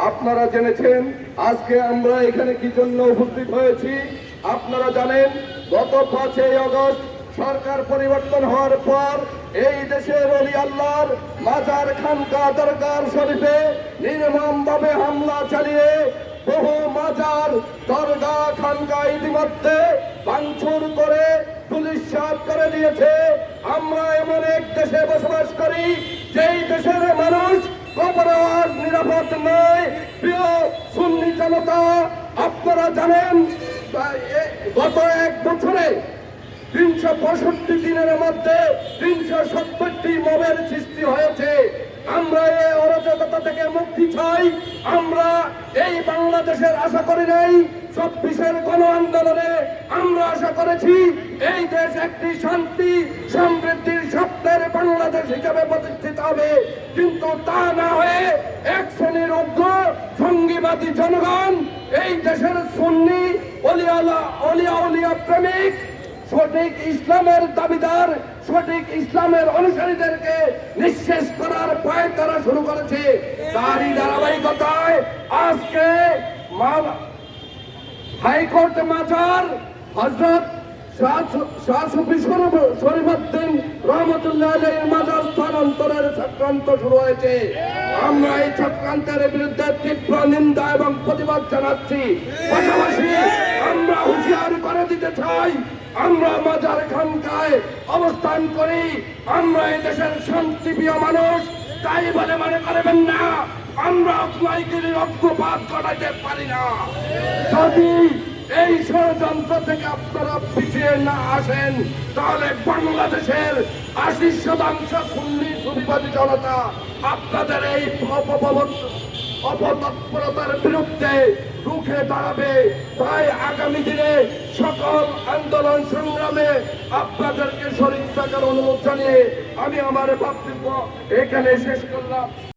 আপনারা জেনেছেন আজকে আমরা এখানে কি জন্য উপস্থিত হয়েছি। আপনারা জানেন গত 5ই আগস্ট সরকার পরিবর্তন হওয়ার পর এই দেশের ওলি আল্লাহর মাজার খানকা দরগার শরীফে নির্মমভাবে হামলা চালিয়ে বহু মাজার দরগা খানকা ইতিমধ্যে ভাঙচুর করে পুলিশ সাফ করে দিয়েছে। আমরা এমন এক দেশে বসবাস করি যেই দেশের মানুষ অপরাধ নিরাপদ নয়। প্রিয় সুন্নি জনতা, আপনারা জানেন গত 1 বছরে 365 দিনের মধ্যে 370টি মবের সৃষ্টি হয়েছে। আমরা এই অরাজকতা থেকে মুক্তি চাই। আমরা এই বাংলাদেশের আশা করি নাই 24-এর গণ আন্দোলনে আমরা আশা করেছি এই দেশ একটি শান্তি সমৃদ্ধির স্বপ্নের বাংলাদেশ হিসেবে প্রতিষ্ঠিত হবে, কিন্তু তা না হয়ে এক শ্রেণীর উগ্র সঙ্গীবাদী জনগণ এই দেশের সুন্নি অলিয়া প্রেমিক সঠিক ইসলামের দাবিদার সঠিক ইসলামের অনুসারীদেরকে নিঃশেষ করার পায়তারা শুরু করেছে। তারই ধারাবাহিকতায় আজকে হাইকোর্ট মাজার হযরত শাহ সুফি শরীফুদ্দীন রহমতুল্লাহ আলাইহির মাজার স্থানান্তরের চক্রান্ত শুরু হয়েছে। আমরা এই চক্রান্তের বিরুদ্ধে তীব্র নিন্দা এবং প্রতিবাদ জানাচ্ছি। পাশাপাশি আমরা হুঁশিয়ারি করে দিতে চাই, আমরা মাজার খানকায় অবস্থান করি, আমরা এই দেশের শান্তিপ্রিয় মানুষ, তাই বলে মনে করবেন না আমরা অন্যায়গিরির অগ্রপাত ঘটাইতে পারি না। যদি এই ষড়যন্ত্র থেকে আপনারা পিছিয়ে না আসেন তাহলে বাংলাদেশের 80% সুন্নি সুফিবাদী জনতা আপনাদের এই অপতৎপরতার বিরুদ্ধে রুখে দাঁড়াবে। তাই আগামী দিনে সকল আন্দোলন সংগ্রামে আপনাদেরকে শরীর থাকার অনুরোধ জানিয়ে আমি আমার বক্তব্য এখানে শেষ করলাম।